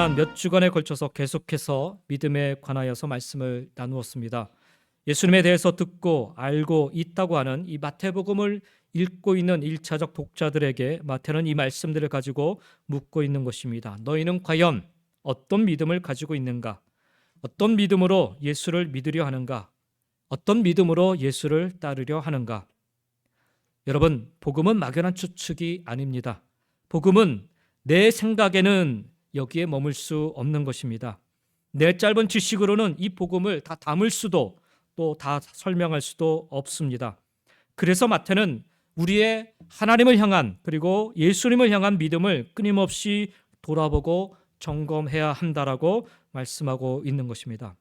지난 몇 주간에 걸쳐서 계속해서 믿음에 관하여서 말씀을 나누었습니다. 예수님에 대해서 듣고 알고 있다고 하는 이 마태복음을 읽고 있는 1차적 독자들에게 마태는 이 말씀들을 가지고 묻고 있는 것입니다. 너희는 과연 어떤 믿음을 가지고 있는가? 어떤 믿음으로 예수를 믿으려 하는가? 어떤 믿음으로 예수를 따르려 하는가? 여러분, 복음은 막연한 추측이 아닙니다. 복음은 내 생각에는 여기에 머물 수 없는 것입니다. 내 짧은 지식으로는 이 복음을 다 담을 수도 또 다 설명할 수도 없습니다. 그래서 마태는 우리의 하나님을 향한 그리고 예수님을 향한 믿음을 끊임없이 돌아보고 점검해야 한다라고 말씀하고 있는 것입니다.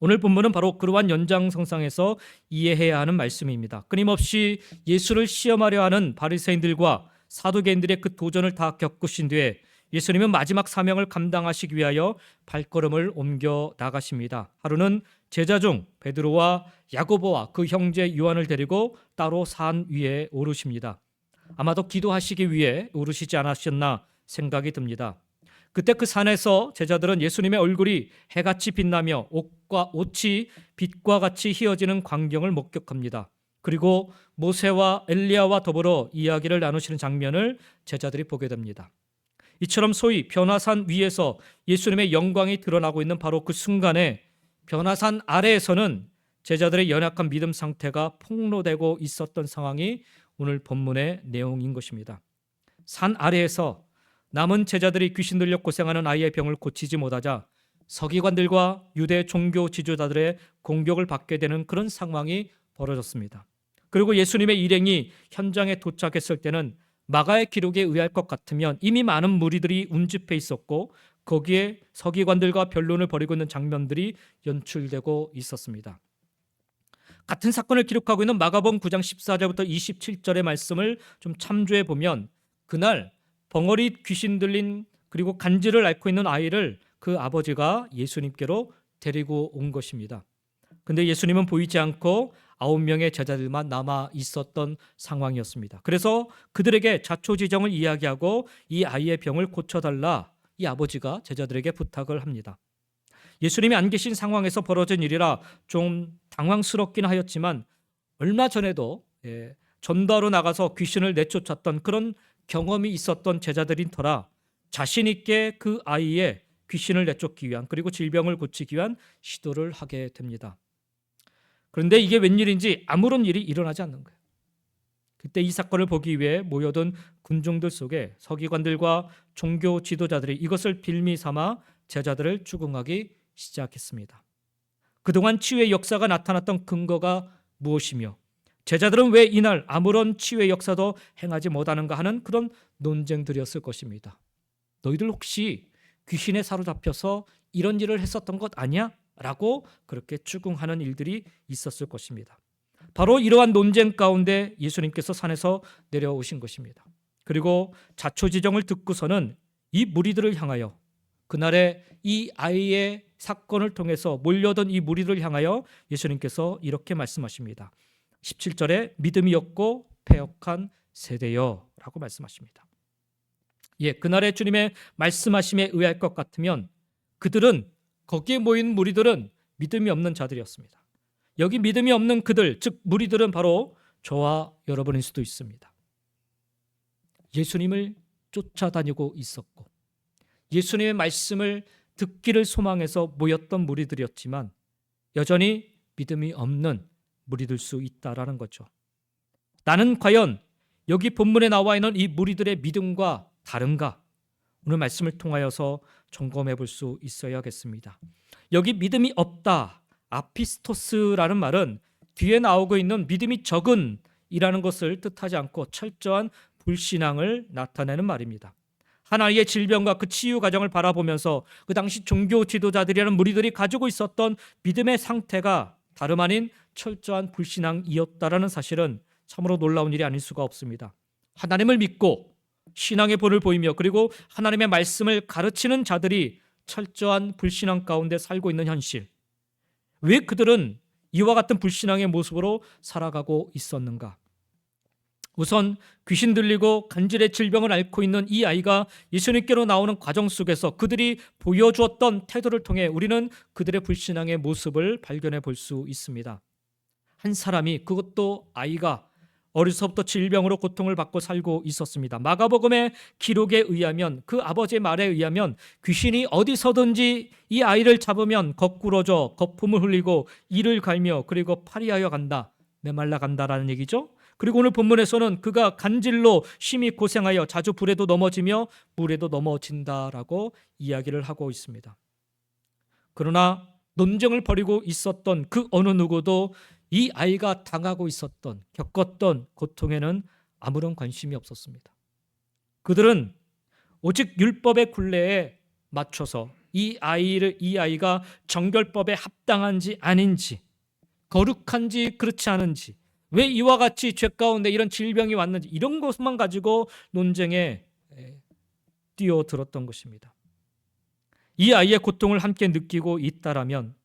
오늘 본문은 바로 그러한 연장선상에서 이해해야 하는 말씀입니다. 끊임없이 예수를 시험하려 하는 바리새인들과 사두개인들의 그 도전을 다 겪으신 뒤에 예수님은 마지막 사명을 감당하시기 위하여 발걸음을 옮겨 나가십니다. 하루는 제자 중 베드로와 야고보와 그 형제 요한을 데리고 따로 산 위에 오르십니다. 아마도 기도하시기 위해 오르시지 않으셨나 생각이 듭니다. 그때 그 산에서 제자들은 예수님의 얼굴이 해같이 빛나며 옷이 빛과 같이 휘어지는 광경을 목격합니다. 그리고 모세와 엘리야와 더불어 이야기를 나누시는 장면을 제자들이 보게 됩니다. 이처럼 소위 변화산 위에서 예수님의 영광이 드러나고 있는 바로 그 순간에 변화산 아래에서는 제자들의 연약한 믿음 상태가 폭로되고 있었던 상황이 오늘 본문의 내용인 것입니다. 산 아래에서 남은 제자들이 귀신 들려 고생하는 아이의 병을 고치지 못하자 서기관들과 유대 종교 지도자들의 공격을 받게 되는 그런 상황이 벌어졌습니다. 그리고 예수님의 일행이 현장에 도착했을 때는 마가의 기록에 의할 것 같으면 이미 많은 무리들이 운집해 있었고 거기에 서기관들과 변론을 벌이고 있는 장면들이 연출되고 있었습니다. 같은 사건을 기록하고 있는 마가복음 9장 14절부터 27절의 말씀을 좀 참조해 보면 그날 벙어리 귀신 들린 그리고 간질을 앓고 있는 아이를 그 아버지가 예수님께로 데리고 온 것입니다. 근데 예수님은 보이지 않고 9명의 제자들만 남아 있었던 상황이었습니다. 그래서 그들에게 자초지정을 이야기하고 이 아이의 병을 고쳐달라 이 아버지가 제자들에게 부탁을 합니다. 예수님이 안 계신 상황에서 벌어진 일이라 좀 당황스럽긴 하였지만 얼마 전에도 전도하러 나가서 귀신을 내쫓았던 그런 경험이 있었던 제자들인 터라 자신 있게 그 아이의 귀신을 내쫓기 위한 그리고 질병을 고치기 위한 시도를 하게 됩니다. 그런데 이게 웬일인지 아무런 일이 일어나지 않는 거예요. 그때 이 사건을 보기 위해 모여든 군중들 속에 서기관들과 종교 지도자들이 이것을 빌미 삼아 제자들을 추궁하기 시작했습니다. 그동안 치유의 역사가 나타났던 근거가 무엇이며 제자들은 왜 이날 아무런 치유의 역사도 행하지 못하는가 하는 그런 논쟁들이었을 것입니다. 너희들 혹시 귀신에 사로잡혀서 이런 일을 했었던 것 아니야? 라고 그렇게 추궁하는 일들이 있었을 것입니다. 바로 이러한 논쟁 가운데 예수님께서 산에서 내려오신 것입니다. 그리고 자초지정을 듣고서는 이 무리들을 향하여 그날의 이 아이의 사건을 통해서 몰려든 이 무리들을 향하여 예수님께서 이렇게 말씀하십니다. 17절에 믿음이 없고 패역한 세대여 라고 말씀하십니다. 그날의 주님의 말씀하심에 의할 것 같으면 그들은 거기에 모인 무리들은 믿음이 없는 자들이었습니다. 여기 믿음이 없는 그들, 즉 무리들은 바로 저와 여러분일 수도 있습니다. 예수님을 쫓아다니고 있었고 예수님의 말씀을 듣기를 소망해서 모였던 무리들이었지만 여전히 믿음이 없는 무리들 수 있다라는 거죠. 나는 과연 여기 본문에 나와 있는 이 무리들의 믿음과 다른가? 오늘 말씀을 통하여서 점검해 볼 수 있어야겠습니다. 여기 믿음이 없다, 아피스토스라는 말은 뒤에 나오고 있는 믿음이 적은 이라는 것을 뜻하지 않고 철저한 불신앙을 나타내는 말입니다. 하나의 질병과 그 치유 과정을 바라보면서 그 당시 종교 지도자들이라는 무리들이 가지고 있었던 믿음의 상태가 다름 아닌 철저한 불신앙이었다라는 사실은 참으로 놀라운 일이 아닐 수가 없습니다. 하나님을 믿고 신앙의 본을 보이며 그리고 하나님의 말씀을 가르치는 자들이 철저한 불신앙 가운데 살고 있는 현실. 왜 그들은 이와 같은 불신앙의 모습으로 살아가고 있었는가? 우선 귀신 들리고 간질의 질병을 앓고 있는 이 아이가 예수님께로 나오는 과정 속에서 그들이 보여주었던 태도를 통해 우리는 그들의 불신앙의 모습을 발견해 볼 수 있습니다. 한 사람이, 그것도 아이가 어려서부터 질병으로 고통을 받고 살고 있었습니다. 마가복음의 기록에 의하면, 그 아버지의 말에 의하면 귀신이 어디서든지 이 아이를 잡으면 거꾸러져 거품을 흘리고 이를 갈며 그리고 파리하여 간다, 메말라 간다라는 얘기죠. 그리고 오늘 본문에서는 그가 간질로 심히 고생하여 자주 불에도 넘어지며 물에도 넘어진다라고 이야기를 하고 있습니다. 그러나 논쟁을 벌이고 있었던 그 어느 누구도 이 아이가 당하고 있었던, 겪었던 고통에는 아무런 관심이 없었습니다. 그들은 오직 율법의 굴레에 맞춰서 이 아이가 정결법에 합당한지 아닌지, 거룩한지 그렇지 않은지, 왜 이와 같이 죄 가운데 이런 질병이 왔는지, 이런 것만 가지고 논쟁에 뛰어들었던 것입니다. 이 아이의 고통을 함께 느끼고 있다라면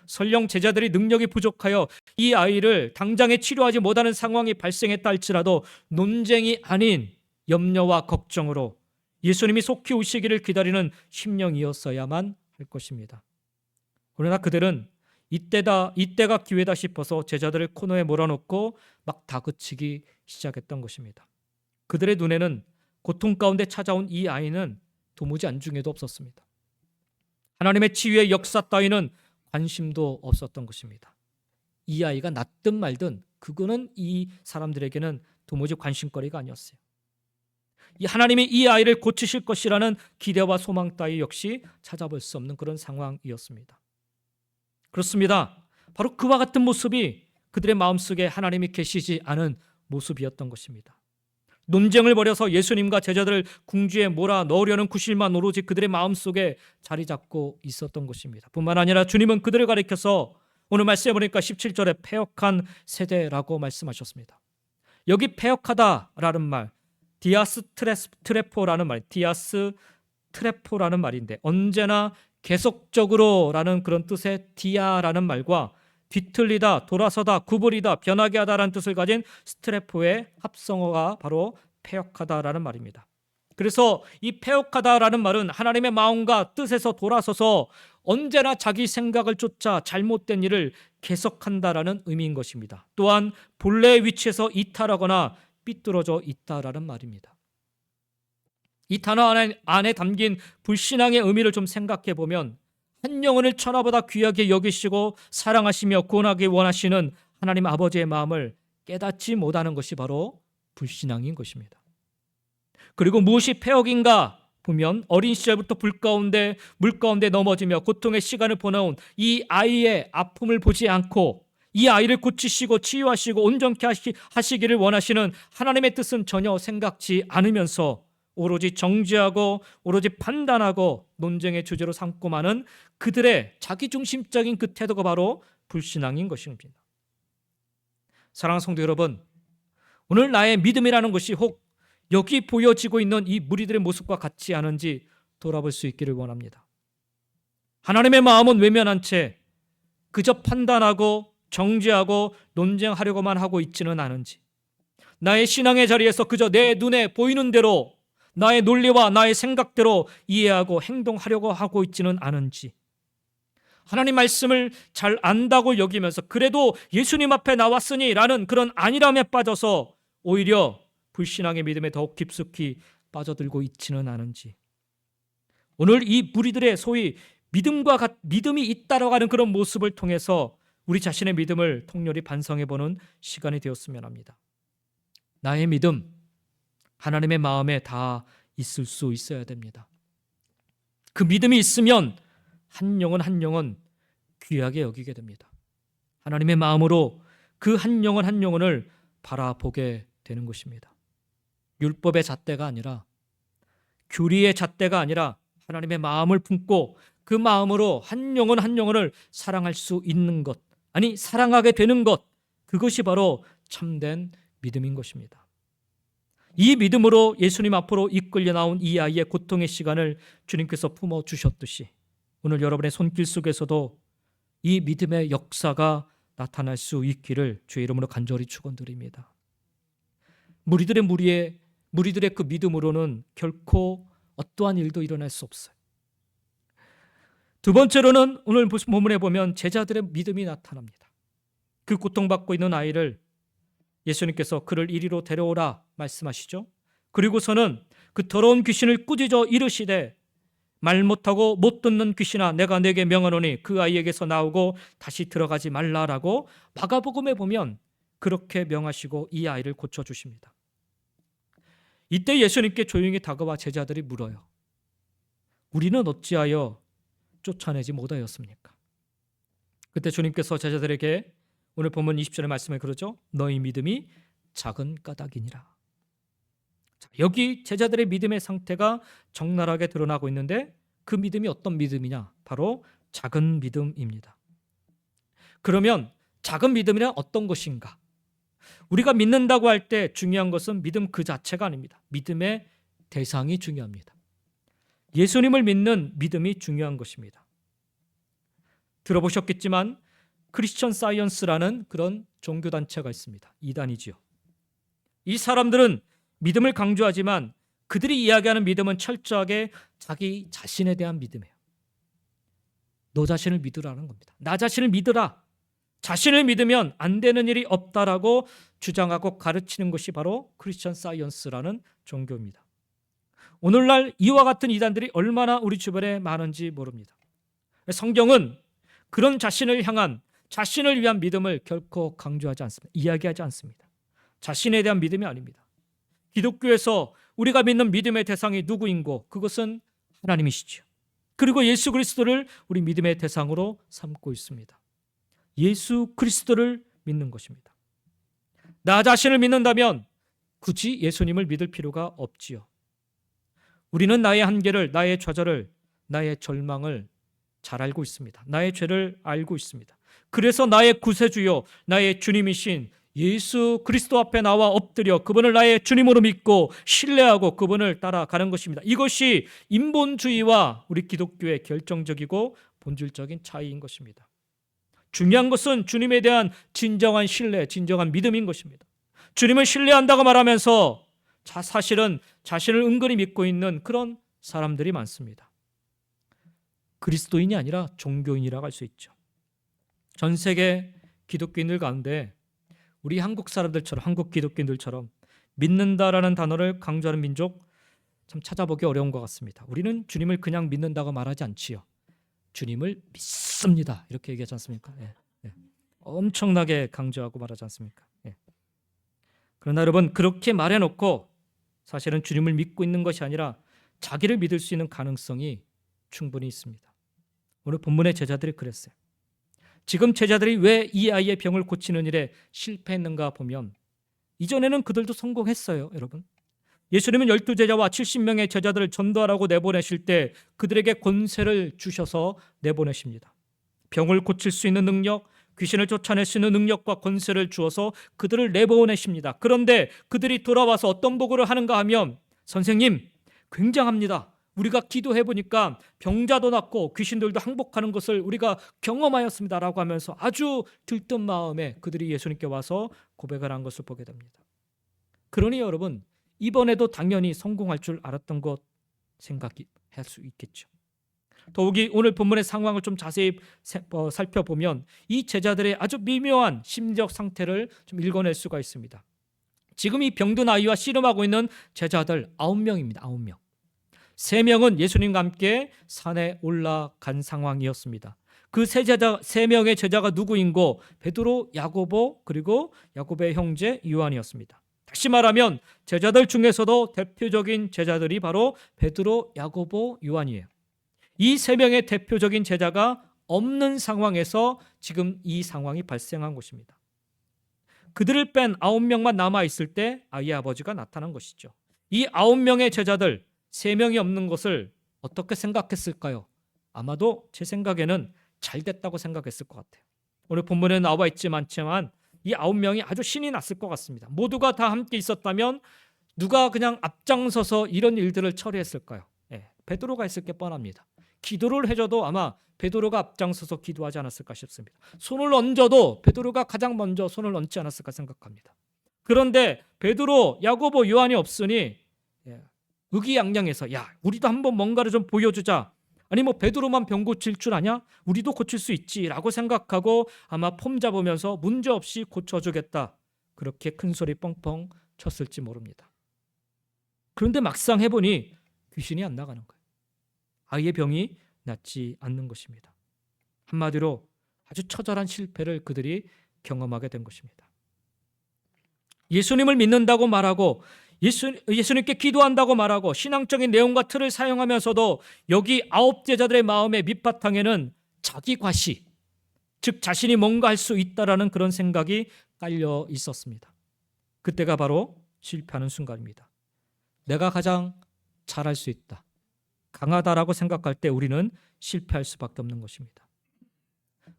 설령 제자들이 능력이 부족하여 이 아이를 당장에 치료하지 못하는 상황이 발생했다 할지라도 논쟁이 아닌 염려와 걱정으로 예수님이 속히 오시기를 기다리는 심령이었어야만 할 것입니다. 그러나 그들은 이때가 기회다 싶어서 제자들을 코너에 몰아넣고 막 다그치기 시작했던 것입니다. 그들의 눈에는 고통 가운데 찾아온 이 아이는 도무지 안중에도 없었습니다. 하나님의 치유의 역사 따위는 관심도 없었던 것입니다. 이 아이가 낫든 말든 그거는 이 사람들에게는 도무지 관심거리가 아니었어요. 이 하나님이 이 아이를 고치실 것이라는 기대와 소망 따위 역시 찾아볼 수 없는 그런 상황이었습니다. 그렇습니다. 바로 그와 같은 모습이 그들의 마음속에 하나님이 계시지 않은 모습이었던 것입니다. 논쟁을 벌여서 예수님과 제자들을 궁지에 몰아넣으려는 구실만 오로지 그들의 마음속에 자리 잡고 있었던 것입니다. 뿐만 아니라 주님은 그들을 가리켜서 오늘 말씀해 보니까 17절에 패역한 세대라고 말씀하셨습니다. 여기 패역하다라는 말, 디아스 트레포라는 말인데 언제나 계속적으로라는 그런 뜻의 디아라는 말과 뒤틀리다, 돌아서다, 구부리다, 변하게 하다라는 뜻을 가진 스트레포의 합성어가 바로 패역하다라는 말입니다. 그래서 이 패역하다라는 말은 하나님의 마음과 뜻에서 돌아서서 언제나 자기 생각을 쫓아 잘못된 일을 계속한다라는 의미인 것입니다. 또한 본래의 위치에서 이탈하거나 삐뚤어져 있다라는 말입니다. 이 단어 안에 담긴 불신앙의 의미를 좀 생각해 보면 한 영혼을 천하보다 귀하게 여기시고 사랑하시며 구원하기 원하시는 하나님 아버지의 마음을 깨닫지 못하는 것이 바로 불신앙인 것입니다. 그리고 무엇이 패역인가 보면 어린 시절부터 물 가운데 넘어지며 고통의 시간을 보내온 이 아이의 아픔을 보지 않고 이 아이를 고치시고 치유하시고 온전케 하시기를 원하시는 하나님의 뜻은 전혀 생각지 않으면서 오로지 정죄하고 오로지 판단하고 논쟁의 주제로 삼고 마는 그들의 자기중심적인 그 태도가 바로 불신앙인 것입니다. 사랑하는 성도 여러분, 오늘 나의 믿음이라는 것이 혹 여기 보여지고 있는 이 무리들의 모습과 같지 않은지 돌아볼 수 있기를 원합니다. 하나님의 마음은 외면한 채 그저 판단하고 정죄하고 논쟁하려고만 하고 있지는 않은지, 나의 신앙의 자리에서 그저 내 눈에 보이는 대로 나의 논리와 나의 생각대로 이해하고 행동하려고 하고 있지는 않은지, 하나님 말씀을 잘 안다고 여기면서 그래도 예수님 앞에 나왔으니 라는 그런 안일함에 빠져서 오히려 불신앙의 믿음에 더욱 깊숙이 빠져들고 있지는 않은지, 오늘 이 무리들의 소위 믿음이 있다라고 하는 그런 모습을 통해서 우리 자신의 믿음을 통렬히 반성해보는 시간이 되었으면 합니다. 나의 믿음, 하나님의 마음에 다 있을 수 있어야 됩니다. 그 믿음이 있으면 한 영혼 귀하게 여기게 됩니다. 하나님의 마음으로 그 한 영혼을 바라보게 되는 것입니다. 율법의 잣대가 아니라, 규리의 잣대가 아니라 하나님의 마음을 품고 그 마음으로 한 영혼을 사랑할 수 있는 것, 아니 사랑하게 되는 것, 그것이 바로 참된 믿음인 것입니다. 이 믿음으로 예수님 앞으로 이끌려 나온 이 아이의 고통의 시간을 주님께서 품어주셨듯이 오늘 여러분의 손길 속에서도 이 믿음의 역사가 나타날 수 있기를 주의 이름으로 간절히 축원드립니다. 무리들의 그 믿음으로는 결코 어떠한 일도 일어날 수 없어요. 두 번째로는 오늘 본문에 보면 제자들의 믿음이 나타납니다. 그 고통받고 있는 아이를 예수님께서 그를 이리로 데려오라 말씀하시죠. 그리고서는 그 더러운 귀신을 꾸짖어 이르시되 말 못하고 못 듣는 귀신아 내가 네게 명하노니 그 아이에게서 나오고 다시 들어가지 말라라고 마가복음에 보면 그렇게 명하시고 이 아이를 고쳐주십니다. 이때 예수님께 조용히 다가와 제자들이 물어요. 우리는 어찌하여 쫓아내지 못하였습니까? 그때 주님께서 제자들에게 오늘 본문 20절의 말씀에 그러죠. 너희 믿음이 작은 까닭이니라. 자, 여기 제자들의 믿음의 상태가 적나라하게 드러나고 있는데 그 믿음이 어떤 믿음이냐? 바로 작은 믿음입니다. 그러면 작은 믿음이란 어떤 것인가? 우리가 믿는다고 할 때 중요한 것은 믿음 그 자체가 아닙니다. 믿음의 대상이 중요합니다. 예수님을 믿는 믿음이 중요한 것입니다. 들어보셨겠지만 크리스천 사이언스라는 그런 종교단체가 있습니다. 이단이지요. 이 사람들은 믿음을 강조하지만 그들이 이야기하는 믿음은 철저하게 자기 자신에 대한 믿음이에요. 너 자신을 믿으라는 겁니다. 나 자신을 믿으라. 자신을 믿으면 안 되는 일이 없다라고 주장하고 가르치는 것이 바로 크리스천 사이언스라는 종교입니다. 오늘날 이와 같은 이단들이 얼마나 우리 주변에 많은지 모릅니다. 성경은 그런 자신을 향한 자신을 위한 믿음을 결코 강조하지 않습니다. 이야기하지 않습니다. 자신에 대한 믿음이 아닙니다. 기독교에서 우리가 믿는 믿음의 대상이 누구인고 그것은 하나님이시죠. 그리고 예수 그리스도를 우리 믿음의 대상으로 삼고 있습니다. 예수 그리스도를 믿는 것입니다. 나 자신을 믿는다면 굳이 예수님을 믿을 필요가 없지요. 우리는 나의 한계를, 나의 좌절을, 나의 절망을 잘 알고 있습니다. 나의 죄를 알고 있습니다. 그래서 나의 구세주요, 나의 주님이신 예수 그리스도 앞에 나와 엎드려 그분을 나의 주님으로 믿고 신뢰하고 그분을 따라가는 것입니다. 이것이 인본주의와 우리 기독교의 결정적이고 본질적인 차이인 것입니다. 중요한 것은 주님에 대한 진정한 신뢰, 진정한 믿음인 것입니다. 주님을 신뢰한다고 말하면서 사실은 자신을 은근히 믿고 있는 그런 사람들이 많습니다. 그리스도인이 아니라 종교인이라고 할 수 있죠. 전 세계 기독교인들 가운데 우리 한국 사람들처럼, 한국 기독교인들처럼 믿는다라는 단어를 강조하는 민족 참 찾아보기 어려운 것 같습니다. 우리는 주님을 그냥 믿는다고 말하지 않지요. 주님을 믿습니다. 이렇게 얘기하지 않습니까? 예, 예. 엄청나게 강조하고 말하지 않습니까? 예. 그러나 여러분 그렇게 말해놓고 사실은 주님을 믿고 있는 것이 아니라 자기를 믿을 수 있는 가능성이 충분히 있습니다. 오늘 본문의 제자들이 그랬어요. 지금 제자들이 왜 이 아이의 병을 고치는 일에 실패했는가 보면 이전에는 그들도 성공했어요. 여러분 예수님은 12제자와 70명의 제자들을 전도하라고 내보내실 때 그들에게 권세를 주셔서 내보내십니다. 병을 고칠 수 있는 능력, 귀신을 쫓아낼 수 있는 능력과 권세를 주어서 그들을 내보내십니다. 그런데 그들이 돌아와서 어떤 보고를 하는가 하면 선생님 굉장합니다. 우리가 기도해 보니까 병자도 낫고 귀신들도 항복하는 것을 우리가 경험하였습니다 라고 하면서 아주 들뜬 마음에 그들이 예수님께 와서 고백을 한 것을 보게 됩니다. 그러니 여러분 이번에도 당연히 성공할 줄 알았던 것 생각할 수 있겠죠. 더욱이 오늘 본문의 상황을 좀 자세히 살펴보면 이 제자들의 아주 미묘한 심리적 상태를 좀 읽어낼 수가 있습니다. 지금 이 병든 아이와 씨름하고 있는 제자들 9명입니다. 9명. 3명은 예수님과 함께 산에 올라간 상황이었습니다. 그 3명의 제자가 누구인고 베드로, 야고보 그리고 야고보의 형제 요한이었습니다. 다시 말하면 제자들 중에서도 대표적인 제자들이 바로 베드로, 야고보, 요한이에요. 이 3명의 대표적인 제자가 없는 상황에서 지금 이 상황이 발생한 것입니다. 그들을 뺀 9명만 남아있을 때 아이의 아버지가 나타난 것이죠. 이 9명의 제자들 3명이 없는 것을 어떻게 생각했을까요? 아마도 제 생각에는 잘 됐다고 생각했을 것 같아요. 오늘 본문에 나와 있지만 이 9명이 아주 신이 났을 것 같습니다. 모두가 다 함께 있었다면 누가 그냥 앞장서서 이런 일들을 처리했을까요? 베드로가 했을 게 뻔합니다. 기도를 해줘도 아마 베드로가 앞장서서 기도하지 않았을까 싶습니다. 손을 얹어도 베드로가 가장 먼저 손을 얹지 않았을까 생각합니다. 그런데 베드로, 야고보, 요한이 없으니 의기양양해서 야, 우리도 한번 뭔가를 좀 보여주자. 아니 뭐 베드로만 병 고칠 줄 아냐? 우리도 고칠 수 있지라고 생각하고 아마 폼 잡으면서 문제없이 고쳐주겠다. 그렇게 큰 소리 뻥뻥 쳤을지 모릅니다. 그런데 막상 해보니 귀신이 안 나가는 거예요. 아이의 병이 낫지 않는 것입니다. 한마디로 아주 처절한 실패를 그들이 경험하게 된 것입니다. 예수님을 믿는다고 말하고 예수님께 기도한다고 말하고 신앙적인 내용과 틀을 사용하면서도 여기 9 제자들의 마음의 밑바탕에는 자기 과시, 즉 자신이 뭔가 할 수 있다라는 그런 생각이 깔려 있었습니다. 그때가 바로 실패하는 순간입니다. 내가 가장 잘할 수 있다, 강하다라고 생각할 때 우리는 실패할 수밖에 없는 것입니다.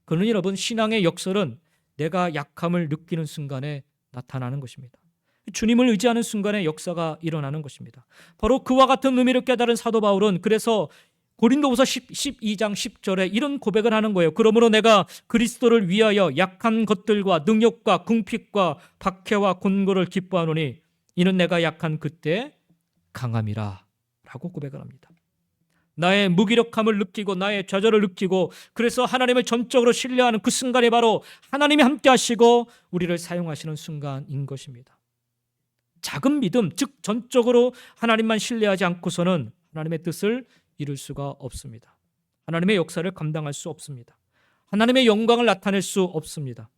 그러니 여러분, 신앙의 역설은 내가 약함을 느끼는 순간에 나타나는 것입니다. 주님을 의지하는 순간에 역사가 일어나는 것입니다. 바로 그와 같은 의미를 깨달은 사도 바울은 그래서 고린도후서 12장 10절에 이런 고백을 하는 거예요. 그러므로 내가 그리스도를 위하여 약한 것들과 능력과 궁핍과 박해와 곤고를 기뻐하노니 이는 내가 약한 그때 강함이라 라고 고백을 합니다. 나의 무기력함을 느끼고 나의 좌절을 느끼고 그래서 하나님을 전적으로 신뢰하는 그 순간이 바로 하나님이 함께 하시고 우리를 사용하시는 순간인 것입니다. 작은 믿음, 즉 전적으로 하나님만 신뢰하지 않고서는 하나님의 뜻을 이룰 수가 없습니다. 하나님의 역사를 감당할 수 없습니다. 하나님의 영광을 나타낼 수 없습니다.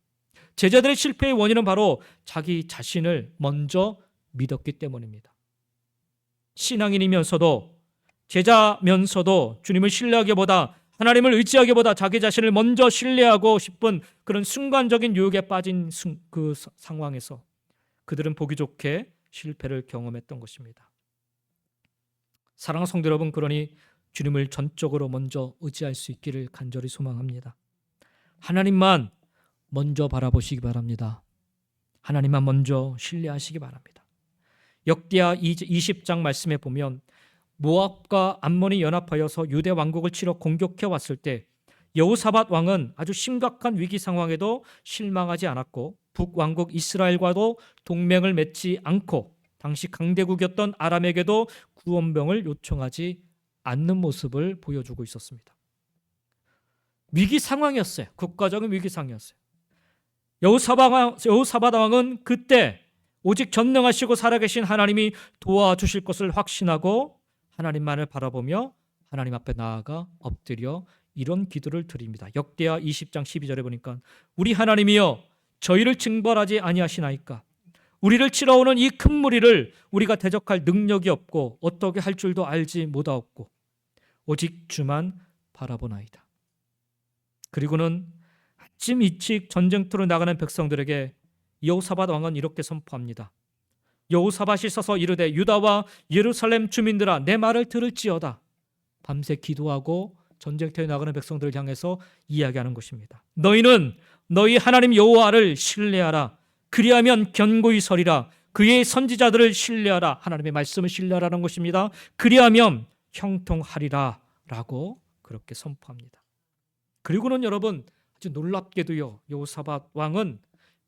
제자들의 실패의 원인은 바로 자기 자신을 먼저 믿었기 때문입니다. 신앙인이면서도 제자면서도 주님을 신뢰하기보다 하나님을 의지하기보다 자기 자신을 먼저 신뢰하고 싶은 그런 순간적인 유혹에 빠진 그 상황에서 그들은 보기 좋게 실패를 경험했던 것입니다. 사랑하는 성도 여러분, 그러니 주님을 전적으로 먼저 의지할 수 있기를 간절히 소망합니다. 하나님만 먼저 바라보시기 바랍니다. 하나님만 먼저 신뢰하시기 바랍니다. 역대하 20장 말씀에 보면 모압과 암몬이 연합하여서 유대 왕국을 치러 공격해 왔을 때 여호사밧 왕은 아주 심각한 위기 상황에도 실망하지 않았고 북왕국 이스라엘과도 동맹을 맺지 않고 당시 강대국이었던 아람에게도 구원병을 요청하지 않는 모습을 보여주고 있었습니다. 위기 상황이었어요. 국가적인 위기 상황이었어요. 여호사밧 왕은 그때 오직 전능하시고 살아계신 하나님이 도와주실 것을 확신하고 하나님만을 바라보며 하나님 앞에 나아가 엎드려 이런 기도를 드립니다. 역대하 20장 12절에 보니까 우리 하나님이여 저희를 징벌하지 아니하시나이까? 우리를 치러오는 이 큰 무리를 우리가 대적할 능력이 없고 어떻게 할 줄도 알지 못하옵고 오직 주만 바라보나이다. 그리고는 아침 일찍 전쟁터로 나가는 백성들에게 여호사밧 왕은 이렇게 선포합니다. 여호사밧이 서서 이르되 유다와 예루살렘 주민들아 내 말을 들을지어다. 밤새 기도하고 전쟁터에 나가는 백성들을 향해서 이야기하는 것입니다. 너희는 너희 하나님 여호와를 신뢰하라. 그리하면 견고히 서리라. 그의 선지자들을 신뢰하라. 하나님의 말씀을 신뢰하라는 것입니다. 그리하면 형통하리라 라고 그렇게 선포합니다. 그리고는 여러분 아주 놀랍게도요, 여호사밧 왕은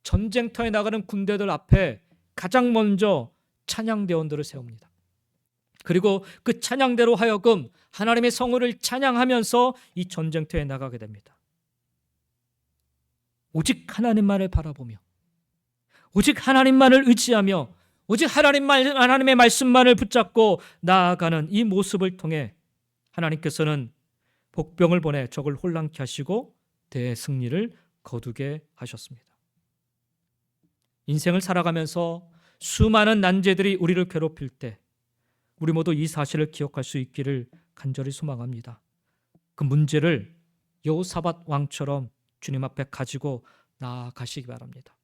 전쟁터에 나가는 군대들 앞에 가장 먼저 찬양대원들을 세웁니다. 그리고 그 찬양대로 하여금 하나님의 성호를 찬양하면서 이 전쟁터에 나가게 됩니다. 오직 하나님만을 바라보며 오직 하나님만을 의지하며 오직 하나님의 말씀만을 붙잡고 나아가는 이 모습을 통해 하나님께서는 복병을 보내 적을 혼란케 하시고 대승리를 거두게 하셨습니다. 인생을 살아가면서 수많은 난제들이 우리를 괴롭힐 때 우리 모두 이 사실을 기억할 수 있기를 간절히 소망합니다. 그 문제를 여호사밧 왕처럼 주님 앞에 가지고 나아가시기 바랍니다.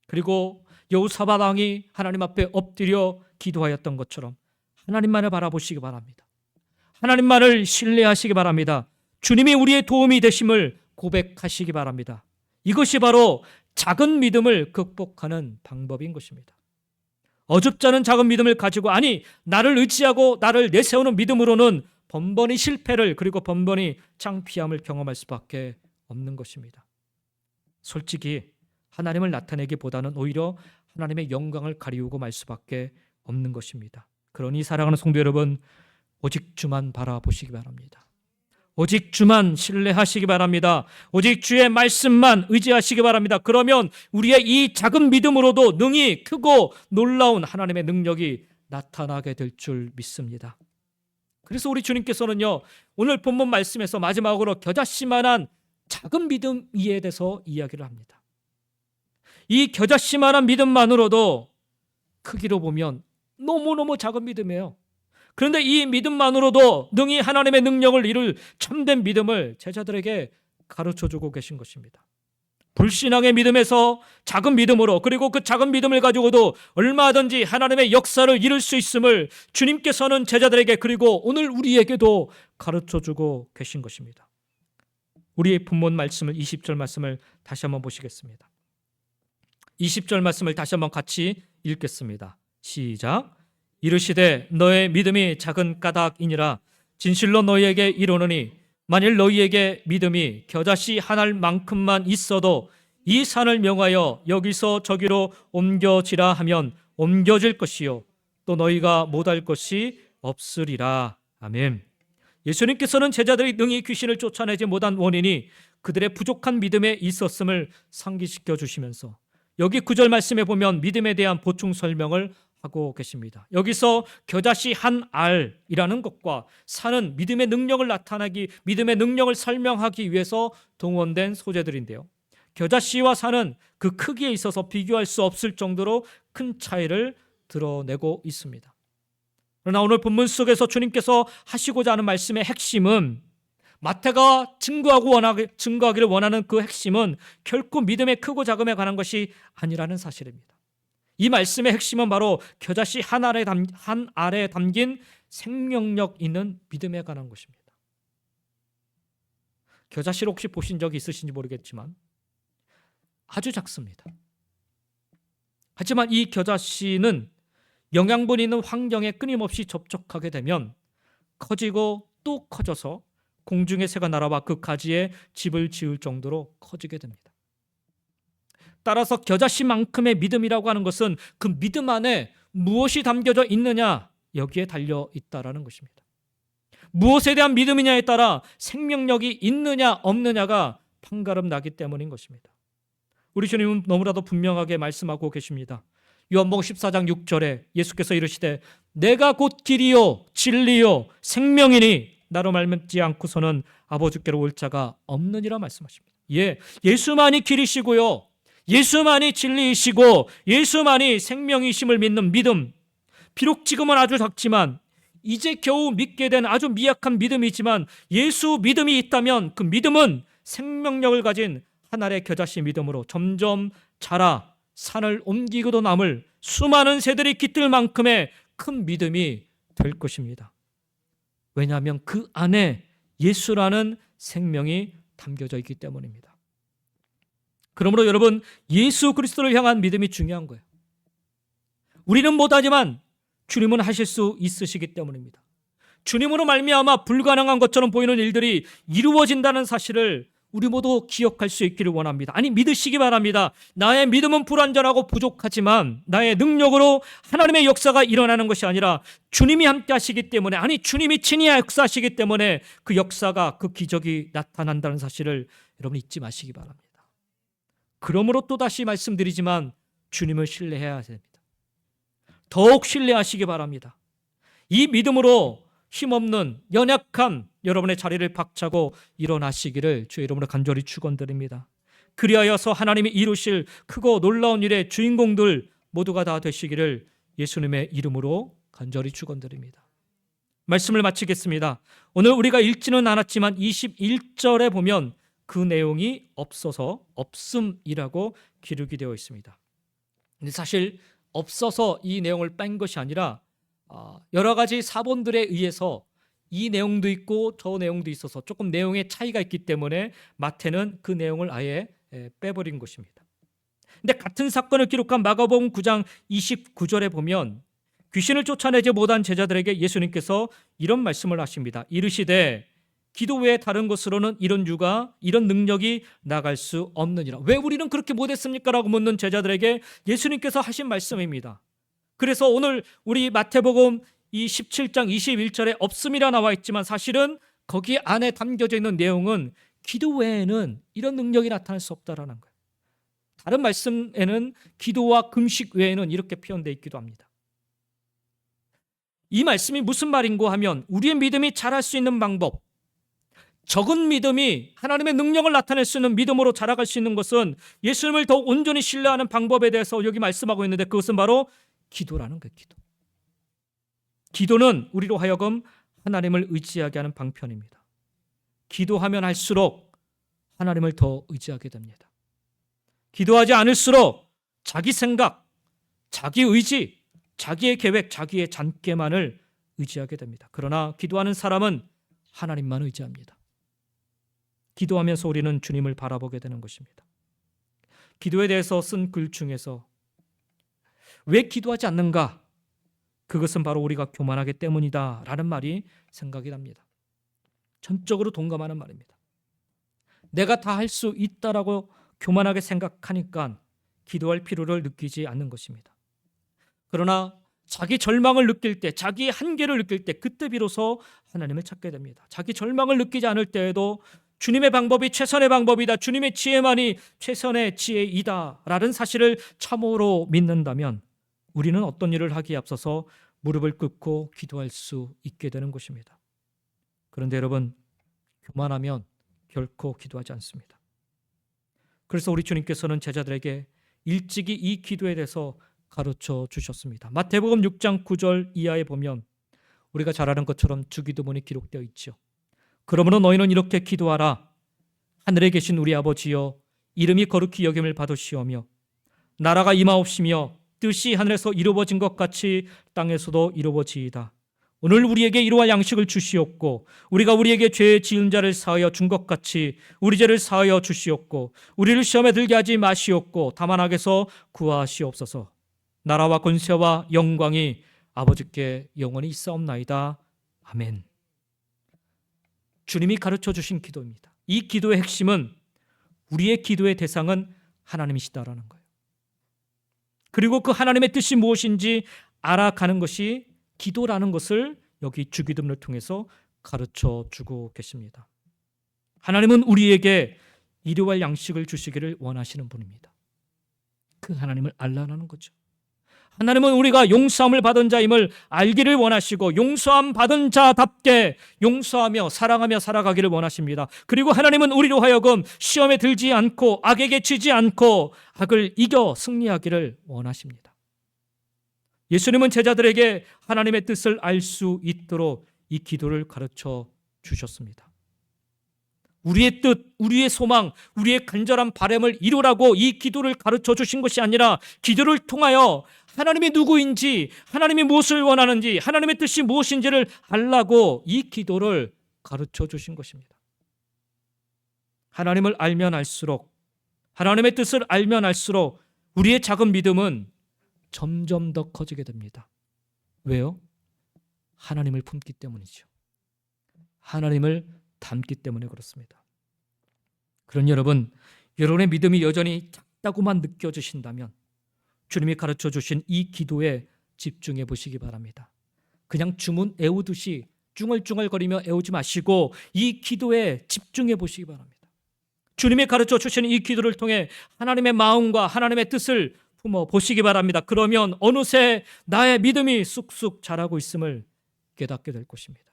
그리고 여호사밧 왕이 하나님 앞에 엎드려 기도하였던 것처럼 하나님만을 바라보시기 바랍니다. 하나님만을 신뢰하시기 바랍니다. 주님이 우리의 도움이 되심을 고백하시기 바랍니다. 이것이 바로 작은 믿음을 극복하는 방법인 것입니다. 어줍지 않은 작은 믿음을 가지고 나를 의지하고 나를 내세우는 믿음으로는 번번이 실패를 그리고 번번이 창피함을 경험할 수밖에 없는 것입니다. 솔직히 하나님을 나타내기보다는 오히려 하나님의 영광을 가리우고 말 수밖에 없는 것입니다. 그러니 사랑하는 성도 여러분, 오직 주만 바라보시기 바랍니다. 오직 주만 신뢰하시기 바랍니다. 오직 주의 말씀만 의지하시기 바랍니다. 그러면 우리의 이 작은 믿음으로도 능히 크고 놀라운 하나님의 능력이 나타나게 될 줄 믿습니다. 그래서 우리 주님께서는요, 오늘 본문 말씀에서 마지막으로 겨자씨만한 작은 믿음에 대해서 이야기를 합니다. 이 겨자씨만한 믿음만으로도 크기로 보면 너무너무 작은 믿음이에요. 그런데 이 믿음만으로도 능히 하나님의 능력을 이룰 참된 믿음을 제자들에게 가르쳐주고 계신 것입니다. 불신앙의 믿음에서 작은 믿음으로, 그리고 그 작은 믿음을 가지고도 얼마든지 하나님의 역사를 이룰 수 있음을 주님께서는 제자들에게, 그리고 오늘 우리에게도 가르쳐주고 계신 것입니다. 우리의 본문 말씀을, 20절 말씀을 다시 한번 보시겠습니다. 20절 말씀을 다시 한번 같이 읽겠습니다. 시작. 이르시되 너의 믿음이 작은 까닭이니라. 진실로 너희에게 이르노니 만일 너희에게 믿음이 겨자씨 한 알만큼만 있어도 이 산을 명하여 여기서 저기로 옮겨지라 하면 옮겨질 것이요 또 너희가 못할 것이 없으리라. 아멘. 예수님께서는 제자들이 능히 귀신을 쫓아내지 못한 원인이 그들의 부족한 믿음에 있었음을 상기시켜 주시면서 여기 9절 말씀에 보면 믿음에 대한 보충 설명을 하고 계십니다. 여기서 겨자씨 한 알이라는 것과 산은 믿음의 능력을 나타나기, 믿음의 능력을 설명하기 위해서 동원된 소재들인데요. 겨자씨와 산은 그 크기에 있어서 비교할 수 없을 정도로 큰 차이를 드러내고 있습니다. 그러나 오늘 본문 속에서 주님께서 하시고자 하는 말씀의 핵심은, 마태가 증거하기를 원하는 그 핵심은 결코 믿음의 크고 작음에 관한 것이 아니라는 사실입니다. 이 말씀의 핵심은 바로 겨자씨 한 알에 담긴 생명력 있는 믿음에 관한 것입니다. 겨자씨를 혹시 보신 적이 있으신지 모르겠지만 아주 작습니다. 하지만 이 겨자씨는 영양분 있는 환경에 끊임없이 접촉하게 되면 커지고 또 커져서 공중의 새가 날아와 그 가지에 집을 지을 정도로 커지게 됩니다. 따라서 겨자씨만큼의 믿음이라고 하는 것은 그 믿음 안에 무엇이 담겨져 있느냐, 여기에 달려 있다라는 것입니다. 무엇에 대한 믿음이냐에 따라 생명력이 있느냐 없느냐가 판가름 나기 때문인 것입니다. 우리 주님은 너무나도 분명하게 말씀하고 계십니다. 요한복음 14장 6절에 예수께서 이르시되 내가 곧 길이요 진리요 생명이니 나로 말미암지 않고서는 아버지께로 올 자가 없느니라 말씀하십니다. 예수만이 길이시고요, 예수만이 진리이시고 예수만이 생명이심을 믿는 믿음, 비록 지금은 아주 작지만 이제 겨우 믿게 된 아주 미약한 믿음이지만 예수 믿음이 있다면 그 믿음은 생명력을 가진 한 알의 겨자씨 믿음으로 점점 자라 산을 옮기고도 남을 수많은 새들이 깃들 만큼의 큰 믿음이 될 것입니다. 왜냐하면 그 안에 예수라는 생명이 담겨져 있기 때문입니다. 그러므로 여러분, 예수 그리스도를 향한 믿음이 중요한 거예요. 우리는 못하지만 주님은 하실 수 있으시기 때문입니다. 주님으로 말미암아 불가능한 것처럼 보이는 일들이 이루어진다는 사실을 우리 모두 기억할 수 있기를 원합니다. 아니, 믿으시기 바랍니다. 나의 믿음은 불완전하고 부족하지만 나의 능력으로 하나님의 역사가 일어나는 것이 아니라 주님이 함께 하시기 때문에, 아니 주님이 친히 역사하시기 때문에 그 역사가, 그 기적이 나타난다는 사실을 여러분 잊지 마시기 바랍니다. 그러므로 또다시 말씀드리지만 주님을 신뢰해야 됩니다. 더욱 신뢰하시기 바랍니다. 이 믿음으로 힘없는 연약한 여러분의 자리를 박차고 일어나시기를 주의 이름으로 간절히 축원드립니다. 그리하여서 하나님이 이루실 크고 놀라운 일의 주인공들 모두가 다 되시기를 예수님의 이름으로 간절히 축원드립니다. 말씀을 마치겠습니다. 오늘 우리가 읽지는 않았지만 21절에 보면 그 내용이 없어서 없음이라고 기록이 되어 있습니다. 근데 사실 없어서 이 내용을 뺀 것이 아니라 여러 가지 사본들에 의해서 이 내용도 있고 저 내용도 있어서 조금 내용의 차이가 있기 때문에 마태는 그 내용을 아예 빼버린 것입니다. 근데 같은 사건을 기록한 마가복음 9장 29절에 보면 귀신을 쫓아내지 못한 제자들에게 예수님께서 이런 말씀을 하십니다. 이르시되 기도 외에 다른 것으로는 이런 능력이 나갈 수 없느니라. 왜 우리는 그렇게 못했습니까? 라고 묻는 제자들에게 예수님께서 하신 말씀입니다. 그래서 오늘 우리 마태복음 이 17장 21절에 없음이라 나와 있지만 사실은 거기 안에 담겨져 있는 내용은 기도 외에는 이런 능력이 나타날 수 없다라는 거예요. 다른 말씀에는 기도와 금식 외에는 이렇게 표현되어 있기도 합니다. 이 말씀이 무슨 말인고 하면 우리의 믿음이 자랄 수 있는 방법, 적은 믿음이 하나님의 능력을 나타낼 수 있는 믿음으로 자라갈 수 있는 것은 예수님을 더욱 온전히 신뢰하는 방법에 대해서 여기 말씀하고 있는데 그것은 바로 기도라는 거예요. 기도는 우리로 하여금 하나님을 의지하게 하는 방편입니다. 기도하면 할수록 하나님을 더 의지하게 됩니다. 기도하지 않을수록 자기 생각, 자기 의지, 자기의 계획, 자기의 잔꾀만을 의지하게 됩니다. 그러나 기도하는 사람은 하나님만 의지합니다. 기도하면서 우리는 주님을 바라보게 되는 것입니다. 기도에 대해서 쓴 글 중에서 왜 기도하지 않는가? 그것은 바로 우리가 교만하기 때문이다 라는 말이 생각이 납니다. 전적으로 동감하는 말입니다. 내가 다 할 수 있다라고 교만하게 생각하니까 기도할 필요를 느끼지 않는 것입니다. 그러나 자기 절망을 느낄 때, 자기 한계를 느낄 때 그때 비로소 하나님을 찾게 됩니다. 자기 절망을 느끼지 않을 때에도 주님의 방법이 최선의 방법이다, 주님의 지혜만이 최선의 지혜이다 라는 사실을 참으로 믿는다면 우리는 어떤 일을 하기에 앞서서 무릎을 꿇고 기도할 수 있게 되는 것입니다. 그런데 여러분, 교만하면 결코 기도하지 않습니다. 그래서 우리 주님께서는 제자들에게 일찍이 이 기도에 대해서 가르쳐 주셨습니다. 마태복음 6장 9절 이하에 보면 우리가 잘 아는 것처럼 주기도문이 기록되어 있죠. 그러므로 너희는 이렇게 기도하라. 하늘에 계신 우리 아버지여, 이름이 거룩히 여김을 받으시오며 나라가 임하옵시며 뜻이 하늘에서 이루어진 것 같이 땅에서도 이루어지이다. 오늘 우리에게 이러한 양식을 주시옵고 우리가 우리에게 죄 지은 자를 사하여 준 것 같이 우리 죄를 사하여 주시옵고 우리를 시험에 들게 하지 마시옵고 다만 악에서 구하시옵소서. 나라와 권세와 영광이 아버지께 영원히 있사옵나이다. 아멘. 주님이 가르쳐 주신 기도입니다. 이 기도의 핵심은 우리의 기도의 대상은 하나님이시다라는 거예요. 그리고 그 하나님의 뜻이 무엇인지 알아가는 것이 기도라는 것을 여기 주기도문을 통해서 가르쳐 주고 계십니다. 하나님은 우리에게 일용할 양식을 주시기를 원하시는 분입니다. 그 하나님을 알라는 거죠. 하나님은 우리가 용서함을 받은 자임을 알기를 원하시고 용서함 받은 자답게 용서하며 사랑하며 살아가기를 원하십니다. 그리고 하나님은 우리로 하여금 시험에 들지 않고 악에게 지지 않고 악을 이겨 승리하기를 원하십니다. 예수님은 제자들에게 하나님의 뜻을 알 수 있도록 이 기도를 가르쳐 주셨습니다. 우리의 뜻, 우리의 소망, 우리의 간절한 바람을 이루라고 이 기도를 가르쳐 주신 것이 아니라 기도를 통하여 하나님이 누구인지, 하나님이 무엇을 원하는지, 하나님의 뜻이 무엇인지를 알라고 이 기도를 가르쳐 주신 것입니다. 하나님을 알면 알수록, 하나님의 뜻을 알면 알수록 우리의 작은 믿음은 점점 더 커지게 됩니다. 왜요? 하나님을 품기 때문이죠. 하나님을 닮기 때문에 그렇습니다. 그런 여러분, 여러분의 믿음이 여전히 작다고만 느껴지신다면 주님이 가르쳐 주신 이 기도에 집중해 보시기 바랍니다. 그냥 주문 애우듯이 쭝얼쭝얼거리며 애우지 마시고 이 기도에 집중해 보시기 바랍니다. 주님이 가르쳐 주신 이 기도를 통해 하나님의 마음과 하나님의 뜻을 품어 보시기 바랍니다. 그러면 어느새 나의 믿음이 쑥쑥 자라고 있음을 깨닫게 될 것입니다.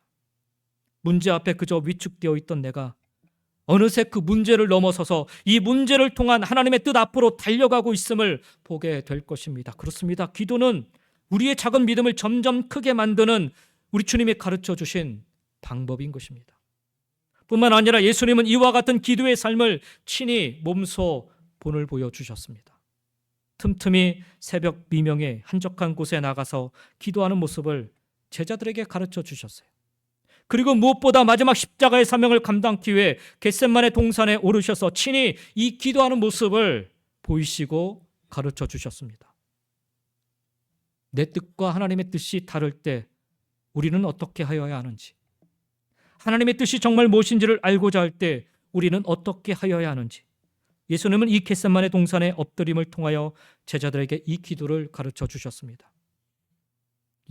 문제 앞에 그저 위축되어 있던 내가 어느새 그 문제를 넘어서서 이 문제를 통한 하나님의 뜻 앞으로 달려가고 있음을 보게 될 것입니다. 그렇습니다. 기도는 우리의 작은 믿음을 점점 크게 만드는 우리 주님이 가르쳐 주신 방법인 것입니다. 뿐만 아니라 예수님은 이와 같은 기도의 삶을 친히 몸소 본을 보여주셨습니다. 틈틈이 새벽 미명에 한적한 곳에 나가서 기도하는 모습을 제자들에게 가르쳐 주셨어요. 그리고 무엇보다 마지막 십자가의 사명을 감당하기 위해 겟세마네 동산에 오르셔서 친히 이 기도하는 모습을 보이시고 가르쳐 주셨습니다. 내 뜻과 하나님의 뜻이 다를 때 우리는 어떻게 하여야 하는지, 하나님의 뜻이 정말 무엇인지를 알고자 할 때 우리는 어떻게 하여야 하는지, 예수님은 이 겟세마네 동산의 엎드림을 통하여 제자들에게 이 기도를 가르쳐 주셨습니다.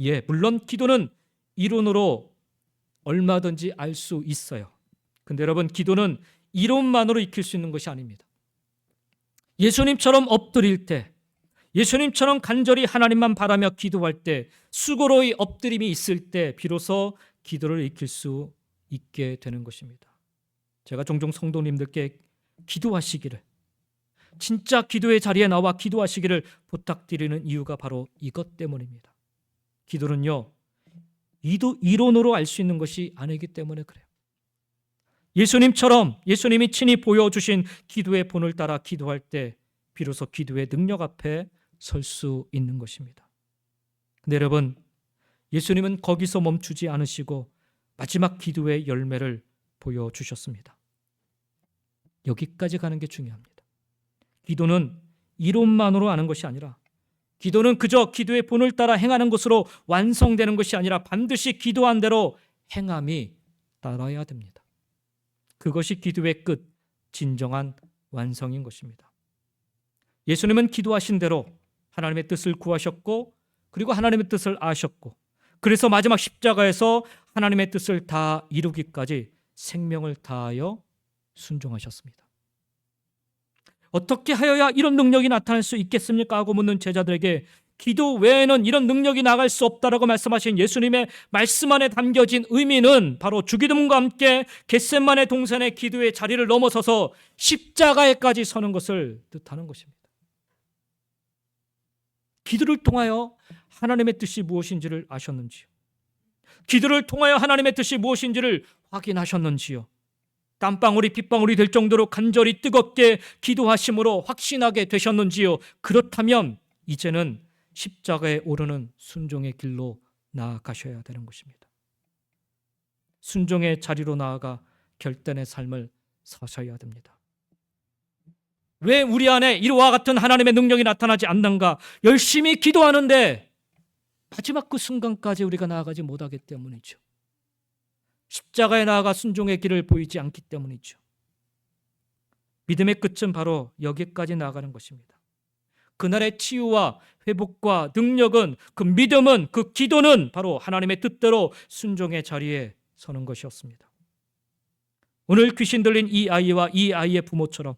예, 물론 기도는 이론으로 얼마든지 알 수 있어요. 근데 여러분, 기도는 이론만으로 익힐 수 있는 것이 아닙니다. 예수님처럼 엎드릴 때, 예수님처럼 간절히 하나님만 바라며 기도할 때, 수고로의 엎드림이 있을 때 비로소 기도를 익힐 수 있게 되는 것입니다. 제가 종종 성도님들께 기도하시기를, 진짜 기도의 자리에 나와 기도하시기를 부탁드리는 이유가 바로 이것 때문입니다. 기도는요, 이론으로 알 수 있는 것이 아니기 때문에 그래요. 예수님처럼 예수님이 친히 보여주신 기도의 본을 따라 기도할 때 비로소 기도의 능력 앞에 설 수 있는 것입니다. 근데 여러분, 예수님은 거기서 멈추지 않으시고 마지막 기도의 열매를 보여주셨습니다. 여기까지 가는 게 중요합니다. 기도는 이론만으로 아는 것이 아니라, 기도는 그저 기도의 본을 따라 행하는 것으로 완성되는 것이 아니라 반드시 기도한 대로 행함이 따라야 됩니다. 그것이 기도의 끝, 진정한 완성인 것입니다. 예수님은 기도하신 대로 하나님의 뜻을 구하셨고, 그리고 하나님의 뜻을 아셨고, 그래서 마지막 십자가에서 하나님의 뜻을 다 이루기까지 생명을 다하여 순종하셨습니다. 어떻게 하여야 이런 능력이 나타날 수 있겠습니까? 하고 묻는 제자들에게 기도 외에는 이런 능력이 나갈 수 없다라고 말씀하신 예수님의 말씀 안에 담겨진 의미는 바로 죽이듬과 함께 겟세마네 동산의 기도의 자리를 넘어서서 십자가에까지 서는 것을 뜻하는 것입니다. 기도를 통하여 하나님의 뜻이 무엇인지를 아셨는지요? 기도를 통하여 하나님의 뜻이 무엇인지를 확인하셨는지요? 땀방울이 빗방울이 될 정도로 간절히 뜨겁게 기도하심으로 확신하게 되셨는지요? 그렇다면 이제는 십자가에 오르는 순종의 길로 나아가셔야 되는 것입니다. 순종의 자리로 나아가 결단의 삶을 사셔야 됩니다. 왜 우리 안에 이와 같은 하나님의 능력이 나타나지 않는가? 열심히 기도하는데 마지막 그 순간까지 우리가 나아가지 못하기 때문이죠. 십자가에 나아가 순종의 길을 보이지 않기 때문이죠. 믿음의 끝은 바로 여기까지 나아가는 것입니다. 그날의 치유와 회복과 능력은, 그 믿음은, 그 기도는 바로 하나님의 뜻대로 순종의 자리에 서는 것이었습니다. 오늘 귀신 들린 이 아이와 이 아이의 부모처럼,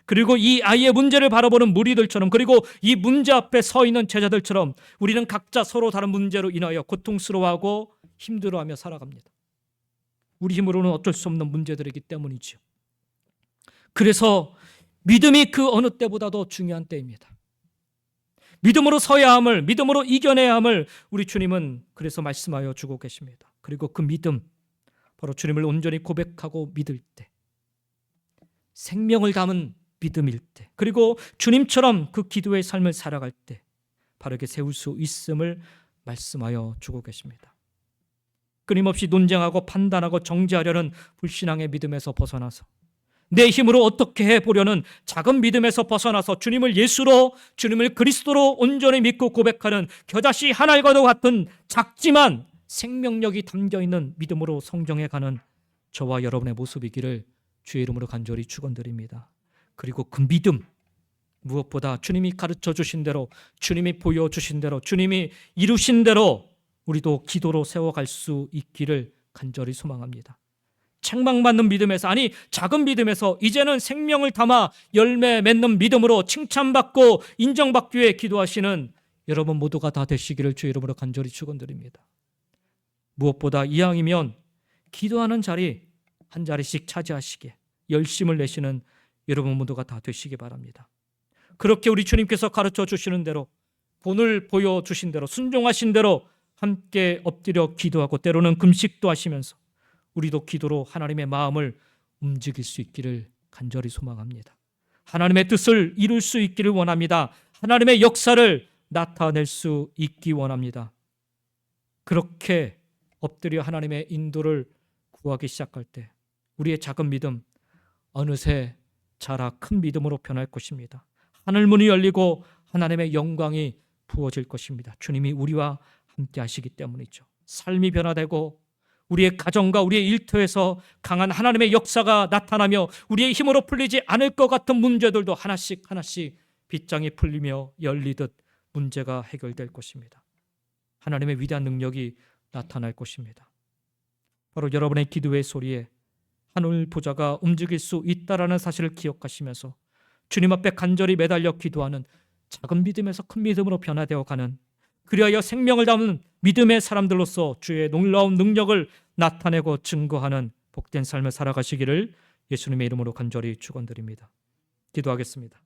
그리고 이 아이의 문제를 바라보는 무리들처럼, 그리고 이 문제 앞에 서 있는 제자들처럼 우리는 각자 서로 다른 문제로 인하여 고통스러워하고 힘들어하며 살아갑니다. 우리 힘으로는 어쩔 수 없는 문제들이기 때문이죠. 그래서 믿음이 그 어느 때보다도 중요한 때입니다. 믿음으로 서야 함을, 믿음으로 이겨내야 함을 우리 주님은 그래서 말씀하여 주고 계십니다. 그리고 그 믿음, 바로 주님을 온전히 고백하고 믿을 때, 생명을 담은 믿음일 때, 그리고 주님처럼 그 기도의 삶을 살아갈 때 바르게 세울 수 있음을 말씀하여 주고 계십니다. 끊임없이 논쟁하고 판단하고 정죄하려는 불신앙의 믿음에서 벗어나서 내 힘으로 어떻게 해보려는 작은 믿음에서 벗어나서 주님을 예수로, 주님을 그리스도로 온전히 믿고 고백하는 겨자씨 한 알과도 같은 작지만 생명력이 담겨있는 믿음으로 성정해 가는 저와 여러분의 모습이기를 주의 이름으로 간절히 축원드립니다. 그리고 그 믿음, 무엇보다 주님이 가르쳐 주신 대로, 주님이 보여주신 대로, 주님이 이루신 대로 우리도 기도로 세워갈 수 있기를 간절히 소망합니다. 책망받는 믿음에서, 아니 작은 믿음에서 이제는 생명을 담아 열매 맺는 믿음으로 칭찬받고 인정받기 위해 기도하시는 여러분 모두가 다 되시기를 주의 이름으로 간절히 축원드립니다. 무엇보다 이왕이면 기도하는 자리 한 자리씩 차지하시게 열심을 내시는 여러분 모두가 다 되시기 바랍니다. 그렇게 우리 주님께서 가르쳐 주시는 대로, 본을 보여주신 대로, 순종하신 대로 함께 엎드려 기도하고 때로는 금식도 하시면서 우리도 기도로 하나님의 마음을 움직일 수 있기를 간절히 소망합니다. 하나님의 뜻을 이룰 수 있기를 원합니다. 하나님의 역사를 나타낼 수 있기 원합니다. 그렇게 엎드려 하나님의 인도를 구하기 시작할 때 우리의 작은 믿음 어느새 자라 큰 믿음으로 변할 것입니다. 하늘문이 열리고 하나님의 영광이 부어질 것입니다. 주님이 우리와 함께 하시기 때문이죠. 삶이 변화되고 우리의 가정과 우리의 일터에서 강한 하나님의 역사가 나타나며 우리의 힘으로 풀리지 않을 것 같은 문제들도 하나씩 하나씩 빗장이 풀리며 열리듯 문제가 해결될 것입니다. 하나님의 위대한 능력이 나타날 것입니다. 바로 여러분의 기도의 소리에 하늘 보좌가 움직일 수 있다라는 사실을 기억하시면서 주님 앞에 간절히 매달려 기도하는 작은 믿음에서 큰 믿음으로 변화되어 가는, 그리하여 생명을 담은 믿음의 사람들로서 주의 놀라운 능력을 나타내고 증거하는 복된 삶을 살아가시기를 예수님의 이름으로 간절히 축원드립니다. 기도하겠습니다.